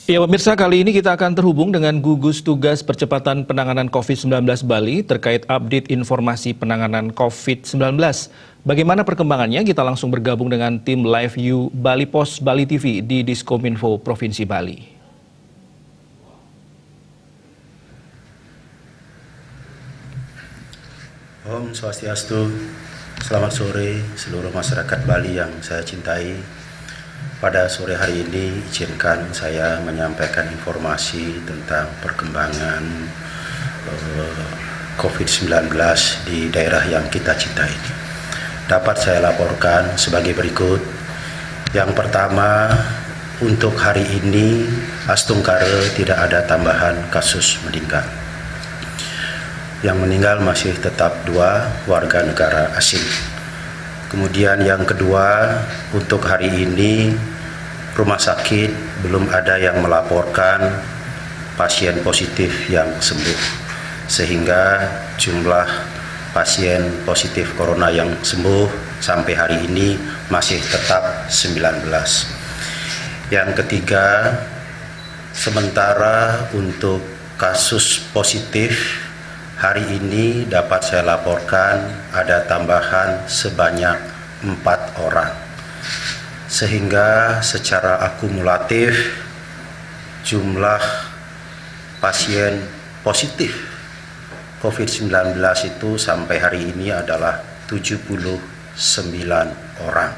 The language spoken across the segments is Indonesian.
Ya pemirsa, kali ini kita akan terhubung dengan gugus tugas percepatan penanganan COVID-19 Bali terkait update informasi penanganan COVID-19. Bagaimana perkembangannya? Kita langsung bergabung dengan tim Live You Bali Pos Bali TV di Diskominfo Provinsi Bali. Om Swastiastu, selamat sore seluruh masyarakat Bali yang saya cintai. Pada sore hari ini izinkan saya menyampaikan informasi tentang perkembangan COVID-19 di daerah yang kita cintai. Dapat saya laporkan sebagai berikut. Yang pertama, untuk hari ini Astungkare tidak ada tambahan kasus meninggal. Yang meninggal masih tetap 2 warga negara asing. Kemudian yang kedua, untuk hari ini rumah sakit belum ada yang melaporkan pasien positif yang sembuh, sehingga jumlah pasien positif corona yang sembuh sampai hari ini masih tetap 19. Yang ketiga, sementara untuk kasus positif hari ini dapat saya laporkan ada tambahan sebanyak 4 orang. Sehingga secara akumulatif jumlah pasien positif COVID-19 itu sampai hari ini adalah 79 orang.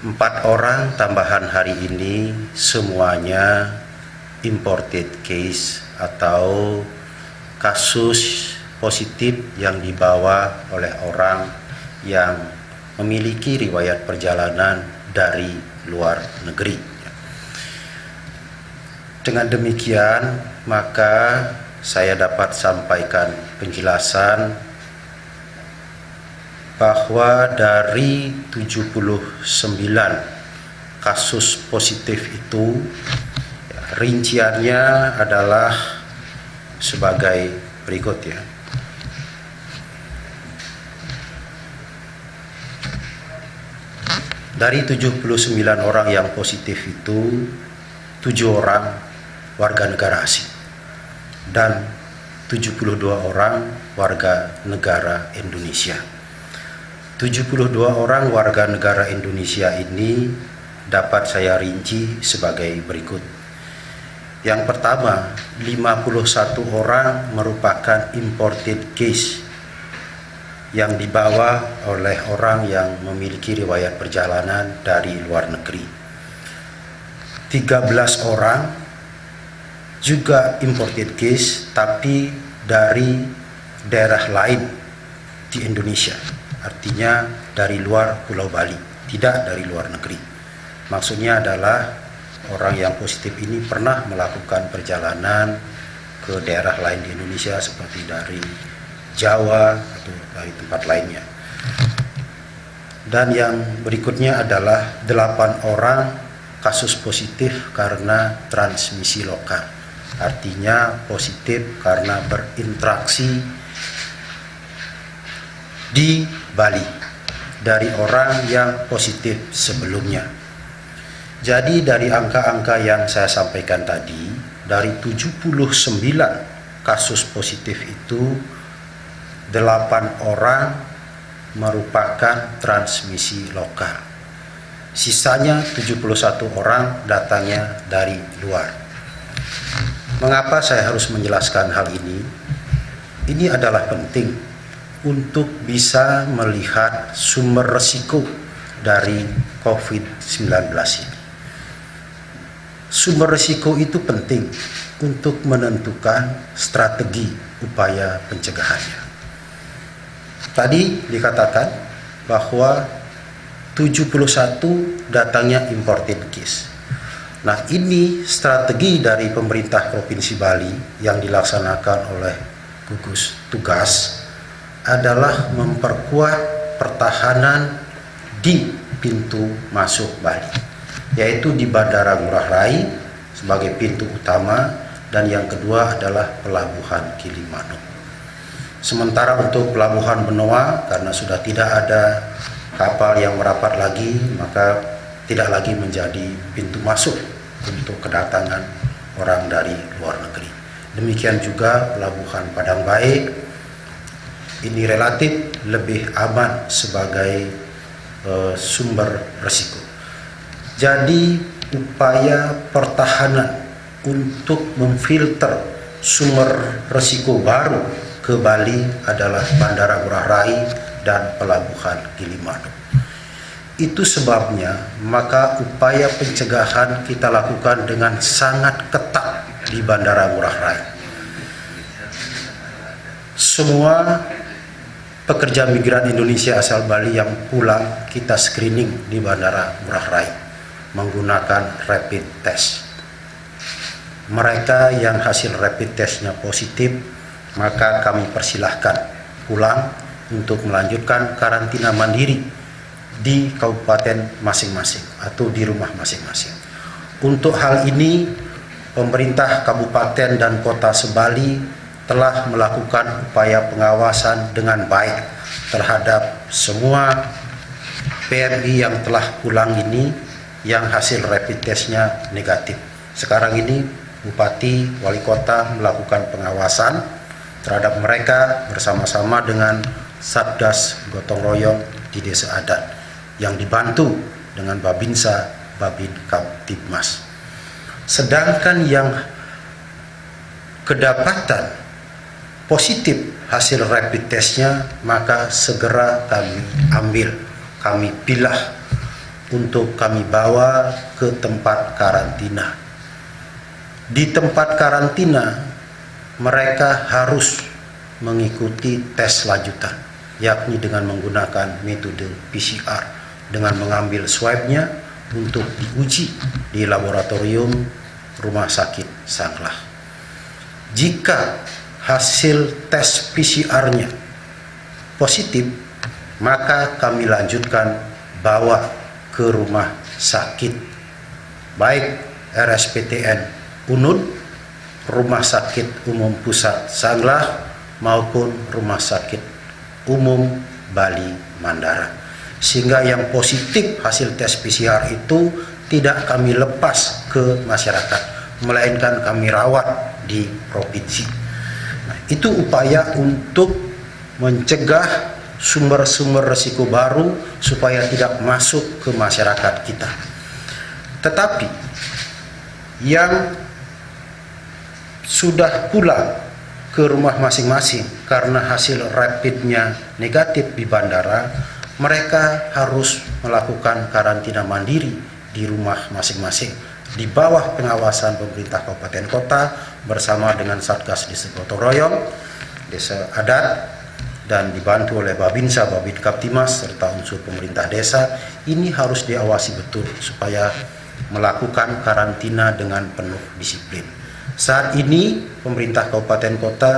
4 orang tambahan hari ini semuanya imported case atau kasus positif yang dibawa oleh orang yang memiliki riwayat perjalanan dari luar negeri. Dengan demikian, maka saya dapat sampaikan penjelasan bahwa dari 79 kasus positif itu, rinciannya adalah sebagai berikut ya. Dari 79 orang yang positif itu, 7 orang warga negara asing dan 72 orang warga negara Indonesia. 72 orang warga negara Indonesia ini dapat saya rinci sebagai berikut. Yang pertama, 51 orang merupakan imported case yang dibawa oleh orang yang memiliki riwayat perjalanan dari luar negeri. 13 orang juga imported case tapi dari daerah lain di Indonesia, artinya dari luar Pulau Bali, tidak dari luar negeri. Maksudnya adalah orang yang positif ini pernah melakukan perjalanan ke daerah lain di Indonesia seperti dari Jawa atau dari tempat lainnya. Dan yang berikutnya adalah 8 orang kasus positif karena transmisi lokal. Artinya positif karena berinteraksi di Bali dari orang yang positif sebelumnya. Jadi dari angka-angka yang saya sampaikan tadi, dari 79 kasus positif itu 8 orang merupakan transmisi lokal. Sisanya 71 orang datangnya dari luar. Mengapa saya harus menjelaskan hal ini? Ini adalah penting untuk bisa melihat sumber resiko dari COVID-19 ini. Sumber risiko itu penting untuk menentukan strategi upaya pencegahannya. Tadi dikatakan bahwa 71 datangnya imported case. Nah, ini strategi dari pemerintah Provinsi Bali yang dilaksanakan oleh gugus tugas adalah memperkuat pertahanan di pintu masuk Bali, yaitu di Bandara Ngurah Rai sebagai pintu utama, dan yang kedua adalah Pelabuhan Gilimanuk. Sementara untuk Pelabuhan Benoa, karena sudah tidak ada kapal yang merapat lagi, maka tidak lagi menjadi pintu masuk untuk kedatangan orang dari luar negeri. Demikian juga pelabuhan Padang Baik, ini relatif lebih aman sebagai sumber resiko. Jadi upaya pertahanan untuk memfilter sumber resiko baru ke Bali adalah Bandara Ngurah Rai dan Pelabuhan Gilimanuk. Itu sebabnya maka upaya pencegahan kita lakukan dengan sangat ketat di Bandara Ngurah Rai. Semua pekerja migran Indonesia asal Bali yang pulang kita screening di Bandara Ngurah Rai menggunakan rapid test. Mereka yang hasil rapid testnya positif, maka kami persilahkan pulang untuk melanjutkan karantina mandiri di kabupaten masing-masing atau di rumah masing-masing. Untuk hal ini, pemerintah kabupaten dan kota Sebali telah melakukan upaya pengawasan dengan baik terhadap semua PMI yang telah pulang ini yang hasil rapid testnya negatif. Sekarang ini Bupati, Wali Kota melakukan pengawasan terhadap mereka bersama-sama dengan Satgas Gotong Royong di Desa Adat yang dibantu dengan Babinsa, Babin Kamtibmas. Sedangkan yang kedapatan positif hasil rapid testnya, maka segera kami ambil, kami pilah untuk kami bawa ke tempat karantina. Di tempat karantina mereka harus mengikuti tes lanjutan, yakni dengan menggunakan metode PCR dengan mengambil swabnya untuk diuji di laboratorium Rumah Sakit Sanglah. Jika hasil tes PCR-nya positif, maka kami lanjutkan bawa ke rumah sakit, baik RSPTN Unut, Rumah Sakit Umum Pusat Sanglah, maupun Rumah Sakit Umum Bali Mandara. Sehingga yang positif hasil tes PCR itu tidak kami lepas ke masyarakat, melainkan kami rawat di provinsi. Nah, itu upaya untuk mencegah sumber-sumber risiko baru supaya tidak masuk ke masyarakat kita. Tetapi yang sudah pulang ke rumah masing-masing karena hasil rapidnya negatif di bandara, mereka harus melakukan karantina mandiri di rumah masing-masing di bawah pengawasan pemerintah kabupaten kota bersama dengan Satgas Desa Gotong Royong, Desa Adat, dan dibantu oleh Babinsa, Babin Kaptimas, serta unsur pemerintah desa. Ini harus diawasi betul supaya melakukan karantina dengan penuh disiplin. Saat ini pemerintah kabupaten kota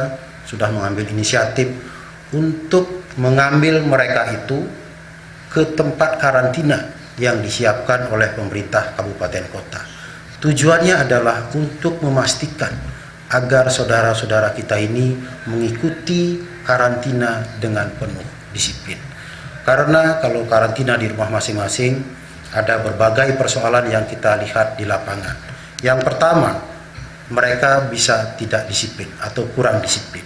sudah mengambil inisiatif untuk mengambil mereka itu ke tempat karantina yang disiapkan oleh pemerintah kabupaten kota. Tujuannya adalah untuk memastikan agar saudara-saudara kita ini mengikuti karantina dengan penuh disiplin. Karena kalau karantina di rumah masing-masing ada berbagai persoalan yang kita lihat di lapangan. Yang pertama, mereka bisa tidak disiplin atau kurang disiplin.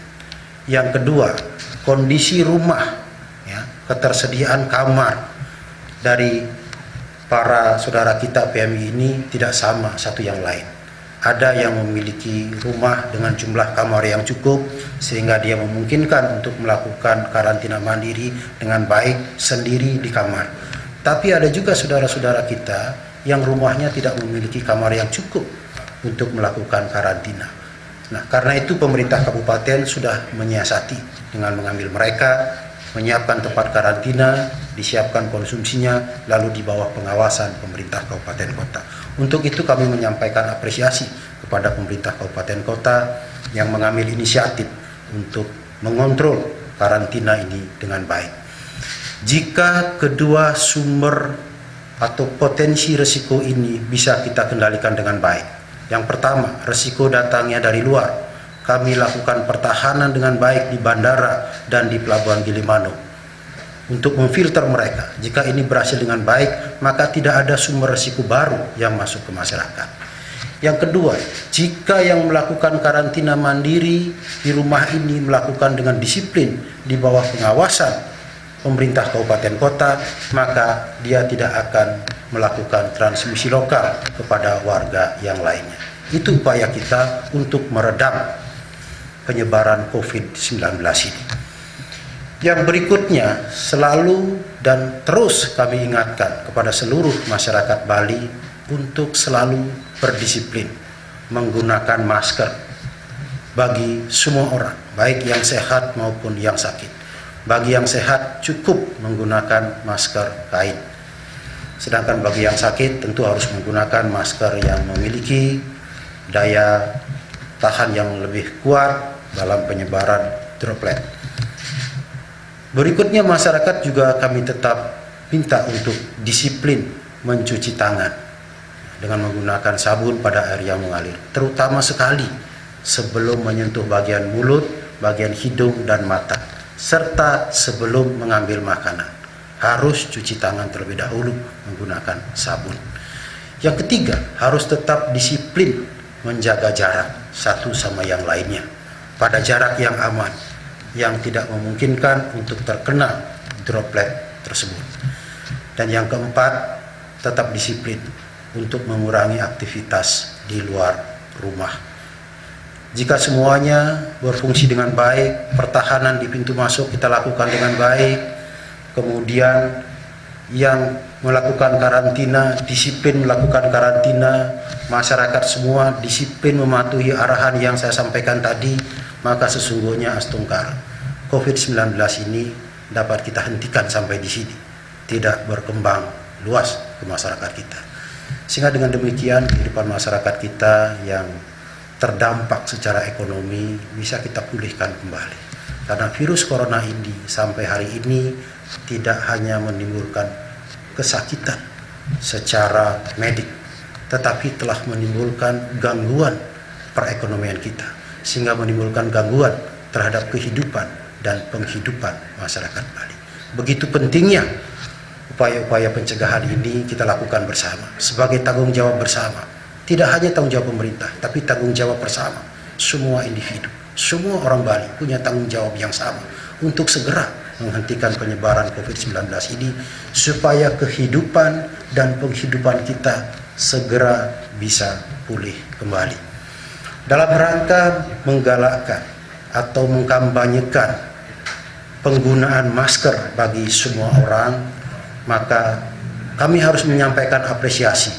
Yang kedua, kondisi rumah, ya, ketersediaan kamar dari para saudara kita PMI ini tidak sama satu yang lain. Ada yang memiliki rumah dengan jumlah kamar yang cukup sehingga dia memungkinkan untuk melakukan karantina mandiri dengan baik sendiri di kamar. Tapi ada juga saudara-saudara kita yang rumahnya tidak memiliki kamar yang cukup untuk melakukan karantina. Nah, karena itu pemerintah kabupaten sudah menyiasati dengan mengambil mereka, menyiapkan tempat karantina, disiapkan konsumsinya, lalu di bawah pengawasan pemerintah kabupaten kota. Untuk itu kami menyampaikan apresiasi kepada pemerintah kabupaten kota yang mengambil inisiatif untuk mengontrol karantina ini dengan baik. Jika kedua sumber atau potensi risiko ini bisa kita kendalikan dengan baik. Yang pertama, risiko datangnya dari luar. Kami lakukan pertahanan dengan baik di bandara dan di Pelabuhan Gilimanuk untuk memfilter mereka. Jika ini berhasil dengan baik, maka tidak ada sumber risiko baru yang masuk ke masyarakat. Yang kedua, jika yang melakukan karantina mandiri di rumah ini melakukan dengan disiplin di bawah pengawasan pemerintah kabupaten kota, maka dia tidak akan melakukan transmisi lokal kepada warga yang lainnya. Itu upaya kita untuk meredam penyebaran COVID-19 ini. Yang berikutnya, selalu dan terus kami ingatkan kepada seluruh masyarakat Bali untuk selalu berdisiplin menggunakan masker bagi semua orang, baik yang sehat maupun yang sakit. Bagi yang sehat cukup menggunakan masker kain. Sedangkan bagi yang sakit tentu harus menggunakan masker yang memiliki daya tahan yang lebih kuat dalam penyebaran droplet. Berikutnya, masyarakat juga kami tetap minta untuk disiplin mencuci tangan dengan menggunakan sabun pada air yang mengalir, terutama sekali sebelum menyentuh bagian mulut, bagian hidung dan mata, serta sebelum mengambil makanan. Harus cuci tangan terlebih dahulu menggunakan sabun. Yang ketiga, harus tetap disiplin menjaga jarak satu sama yang lainnya pada jarak yang aman, yang tidak memungkinkan untuk terkena droplet tersebut. Dan yang keempat, tetap disiplin untuk mengurangi aktivitas di luar rumah. Jika semuanya berfungsi dengan baik, pertahanan di pintu masuk kita lakukan dengan baik, kemudian yang melakukan karantina disiplin melakukan karantina, masyarakat semua disiplin mematuhi arahan yang saya sampaikan tadi, maka sesungguhnya Astungkar COVID-19 ini dapat kita hentikan sampai di sini, tidak berkembang luas ke masyarakat kita. Sehingga dengan demikian kehidupan masyarakat kita yang terdampak secara ekonomi bisa kita pulihkan kembali. Karena virus corona ini sampai hari ini tidak hanya menimbulkan kesakitan secara medik, tetapi telah menimbulkan gangguan perekonomian kita, sehingga menimbulkan gangguan terhadap kehidupan dan penghidupan masyarakat Bali. Begitu pentingnya upaya-upaya pencegahan ini kita lakukan bersama sebagai tanggung jawab bersama. Tidak hanya tanggung jawab pemerintah, tapi tanggung jawab bersama semua individu. Semua orang Bali punya tanggung jawab yang sama untuk segera menghentikan penyebaran COVID-19 ini supaya kehidupan dan penghidupan kita segera bisa pulih kembali. Dalam rangka menggalakkan atau mengkampanyekan penggunaan masker bagi semua orang, maka kami harus menyampaikan apresiasi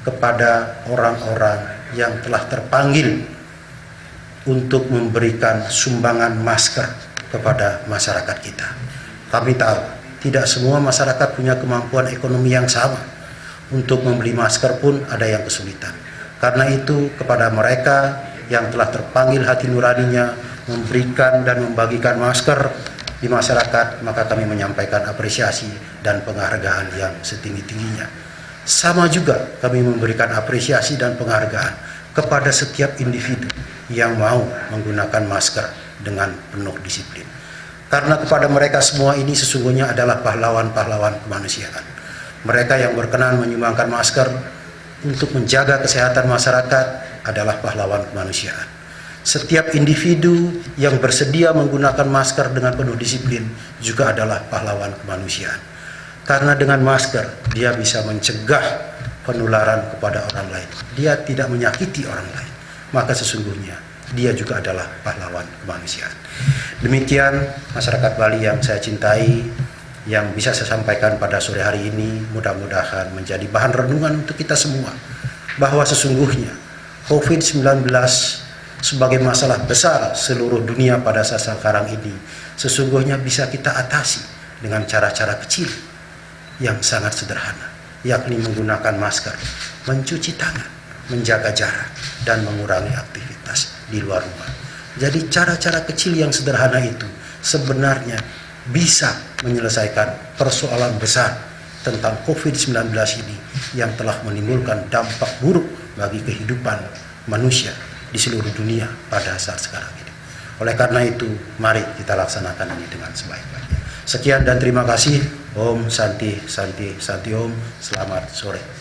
kepada orang-orang yang telah terpanggil untuk memberikan sumbangan masker kepada masyarakat kita. Kami tahu tidak semua masyarakat punya kemampuan ekonomi yang sama. Untuk membeli masker pun ada yang kesulitan. Karena itu kepada mereka yang telah terpanggil hati nuraninya memberikan dan membagikan masker di masyarakat, maka kami menyampaikan apresiasi dan penghargaan yang setinggi-tingginya. Sama juga kami memberikan apresiasi dan penghargaan kepada setiap individu yang mau menggunakan masker dengan penuh disiplin. Karena kepada mereka semua ini sesungguhnya adalah pahlawan-pahlawan kemanusiaan. Mereka yang berkenan menyumbangkan masker untuk menjaga kesehatan masyarakat adalah pahlawan kemanusiaan. Setiap individu yang bersedia menggunakan masker dengan penuh disiplin juga adalah pahlawan kemanusiaan. Karena dengan masker dia bisa mencegah penularan kepada orang lain. Dia tidak menyakiti orang lain. Maka sesungguhnya dia juga adalah pahlawan kemanusiaan. Demikian masyarakat Bali yang saya cintai, yang bisa saya sampaikan pada sore hari ini, mudah-mudahan menjadi bahan renungan untuk kita semua, bahwa sesungguhnya COVID-19 sebagai masalah besar seluruh dunia pada saat sekarang ini sesungguhnya bisa kita atasi dengan cara-cara kecil yang sangat sederhana, yakni menggunakan masker, mencuci tangan, menjaga jarak, dan mengurangi aktivitas di luar rumah. Jadi cara-cara kecil yang sederhana itu sebenarnya bisa menyelesaikan persoalan besar tentang COVID-19 ini yang telah menimbulkan dampak buruk bagi kehidupan manusia di seluruh dunia pada saat sekarang ini. Oleh karena itu, mari kita laksanakan ini dengan sebaik-baiknya. Sekian dan terima kasih. Om Santi Santi Santi Om. Selamat sore.